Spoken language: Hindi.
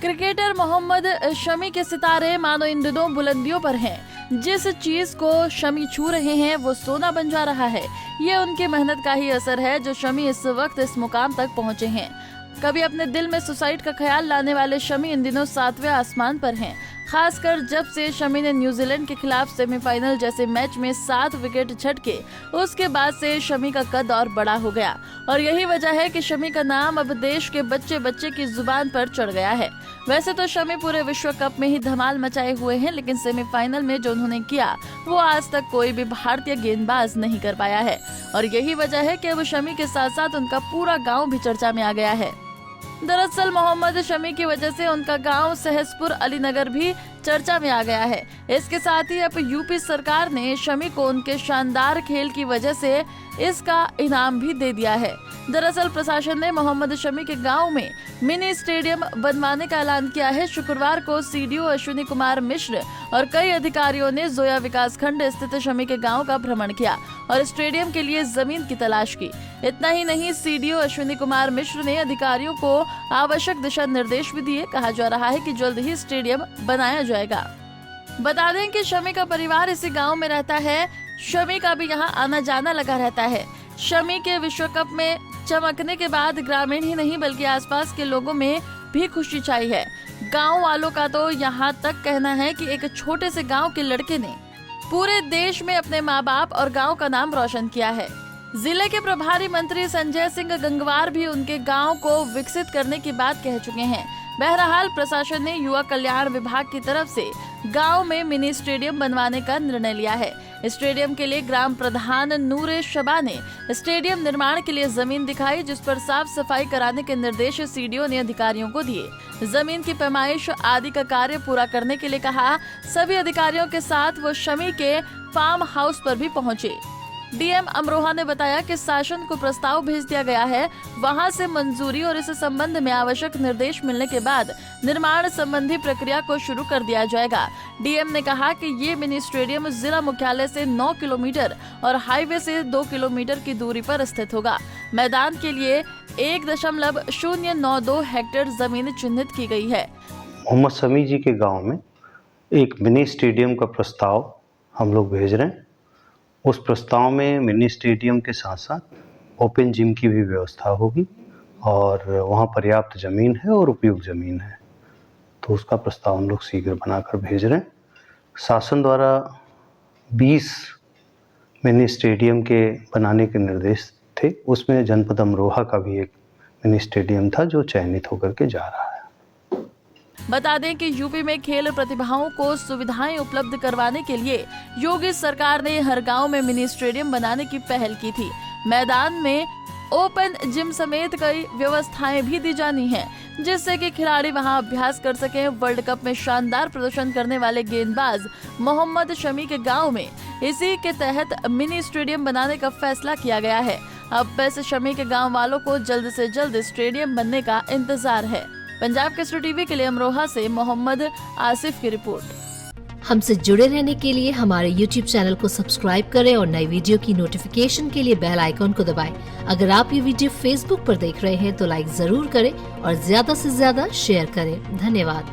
क्रिकेटर मोहम्मद शमी के सितारे मानो इन दिनों बुलंदियों पर हैं। जिस चीज को शमी छू रहे हैं वो सोना बन जा रहा है। ये उनकी मेहनत का ही असर है जो शमी इस वक्त इस मुकाम तक पहुँचे हैं। कभी अपने दिल में सुसाइड का ख्याल लाने वाले शमी इन दिनों 7वें आसमान पर हैं। खासकर जब से शमी ने न्यूजीलैंड के खिलाफ सेमीफाइनल जैसे मैच में 7 विकेट झटके, उसके बाद से शमी का कद और बड़ा हो गया। और यही वजह है कि शमी का नाम अब देश के बच्चे बच्चे की जुबान पर चढ़ गया है। वैसे तो शमी पूरे विश्व कप में ही धमाल मचाए हुए हैं, लेकिन सेमीफाइनल में जो उन्होंने किया वो आज तक कोई भी भारतीय गेंदबाज नहीं कर पाया है। और यही वजह है कि अब शमी के साथ साथ उनका पूरा गाँव भी चर्चा में आ गया है। दरअसल मोहम्मद शमी की वजह से उनका गांव सहसपुर अलीनगर भी चर्चा में आ गया है। इसके साथ ही अब यूपी सरकार ने शमी को उनके शानदार खेल की वजह से इसका इनाम भी दे दिया है। दरअसल प्रशासन ने मोहम्मद शमी के गांव में मिनी स्टेडियम बनवाने का ऐलान किया है। शुक्रवार को सीडीओ अश्विनी कुमार मिश्र और कई अधिकारियों ने जोया विकास खंड स्थित शमी के गांव का भ्रमण किया और स्टेडियम के लिए जमीन की तलाश की। इतना ही नहीं, सीडीओ अश्विनी कुमार मिश्र ने अधिकारियों को आवश्यक दिशा निर्देश भी दिए। कहा जा रहा है कि जल्द ही स्टेडियम बनाया जाएगा। बता दें कि शमी का परिवार इसी गांव में रहता है। शमी का भी यहाँ आना जाना लगा रहता है। शमी के विश्व कप में चमकने के बाद ग्रामीण ही नहीं बल्कि आसपास के लोगों में भी खुशी छाई है। गांव वालों का तो यहाँ तक कहना है कि एक छोटे से गांव के लड़के ने पूरे देश में अपने माँ बाप और गांव का नाम रोशन किया है। जिले के प्रभारी मंत्री संजय सिंह गंगवार भी उनके गांव को विकसित करने की बात कह चुके हैं। बहरहाल प्रशासन ने युवा कल्याण विभाग की तरफ से गांव में मिनी स्टेडियम बनवाने का निर्णय लिया है। स्टेडियम के लिए ग्राम प्रधान नूरे शबा ने स्टेडियम निर्माण के लिए जमीन दिखाई, जिस पर साफ सफाई कराने के निर्देश सीडीओ ने अधिकारियों को दिए। जमीन की पैमाइश आदि का कार्य पूरा करने के लिए कहा। सभी अधिकारियों के साथ वो शमी के फार्म हाउस पर भी पहुंचे। डीएम अमरोहा ने बताया कि शासन को प्रस्ताव भेज दिया गया है। वहां से मंजूरी और इस संबंध में आवश्यक निर्देश मिलने के बाद निर्माण संबंधी प्रक्रिया को शुरू कर दिया जाएगा। डीएम ने कहा कि ये मिनी स्टेडियम जिला मुख्यालय से 9 किलोमीटर और हाईवे से 2 किलोमीटर की दूरी पर स्थित होगा। मैदान के लिए 1.092 हेक्टेयर जमीन चिन्हित की गई है। मोहम्मद शमी जी के गाँव में एक मिनी स्टेडियम का प्रस्ताव हम लोग भेज रहे हैं। उस प्रस्ताव में मिनी स्टेडियम के साथ साथ ओपन जिम की भी व्यवस्था होगी और वहाँ पर्याप्त ज़मीन है और उपयुक्त ज़मीन है, तो उसका प्रस्ताव हम लोग शीघ्र बनाकर भेज रहे हैं। शासन द्वारा 20 मिनी स्टेडियम के बनाने के निर्देश थे, उसमें जनपद अमरोहा का भी एक मिनी स्टेडियम था जो चयनित होकर के जा रहा है। बता दें कि यूपी में खेल प्रतिभाओं को सुविधाएं उपलब्ध करवाने के लिए योगी सरकार ने हर गांव में मिनी स्टेडियम बनाने की पहल की थी। मैदान में ओपन जिम समेत कई व्यवस्थाएं भी दी जानी हैं, जिससे कि खिलाड़ी वहां अभ्यास कर सकें। वर्ल्ड कप में शानदार प्रदर्शन करने वाले गेंदबाज मोहम्मद शमी के गांव में इसी के तहत मिनी स्टेडियम बनाने का फैसला किया गया है। अब बस शमी के गाँव वालों को जल्द से जल्द स्टेडियम बनने का इंतजार है। पंजाब केसरी टीवी के लिए अमरोहा से मोहम्मद आसिफ की रिपोर्ट। हमसे जुड़े रहने के लिए हमारे YouTube चैनल को सब्सक्राइब करें और नई वीडियो की नोटिफिकेशन के लिए बेल आइकॉन को दबाएं। अगर आप ये वीडियो Facebook पर देख रहे हैं तो लाइक जरूर करें और ज्यादा से ज्यादा शेयर करें। धन्यवाद।